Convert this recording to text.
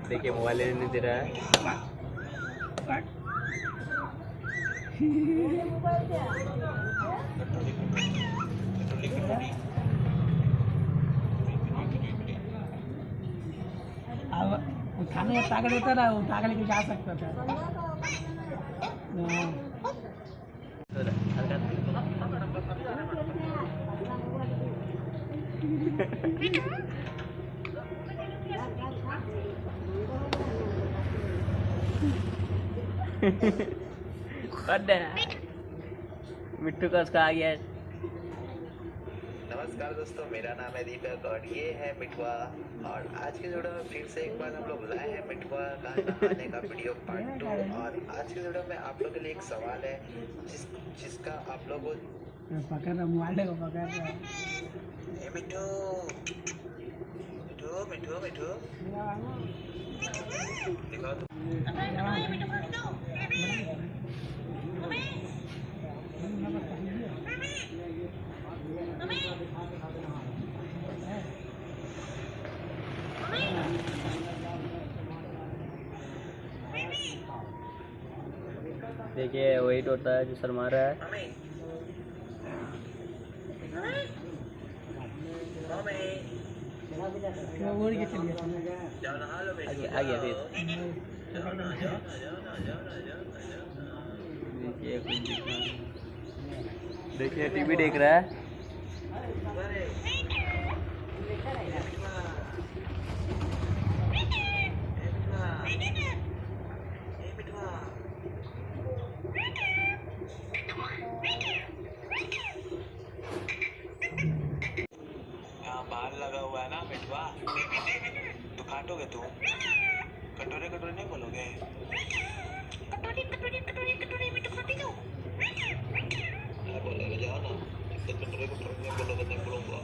देखिए मोबाइल लेने नहीं दे रहा है। अब खाने का ताकत होता ना, उठा के लेके जा सकता था। मिट्टू का उसका आ गया है। नमस्कार दोस्तों, मेरा नाम है दीपक और ये है मिठुआ। और आज के वीडियो में फिर से एक बार हम लोग लाए हैं मिठुआ का नहाने का वीडियो पार्ट 2। और आज के वीडियो में आप लोगों के लिए एक सवाल है जिसका आप लोग पकड़ रहा, मोबाइल को पकड़ रहा। मिठू मिठू मिठू मिठू दिखाओ तो। देखिए वही तोता है जो शर्मा रहा है। उड़ के चलिए। आ गया फिर। देखिए टीवी देख रहा है। बाल लगा हुआ है ना मिठुआ, तो काटोगे तुम? कटोरे कटोरे नहीं बोलोगे? कटोरी कटोरी कटोरी कटोरी मिठू खाती दो। बोलोगे जाओ ना, जब तक कटोरे कटोरे नहीं बोलोगे नहीं बोलूंगा।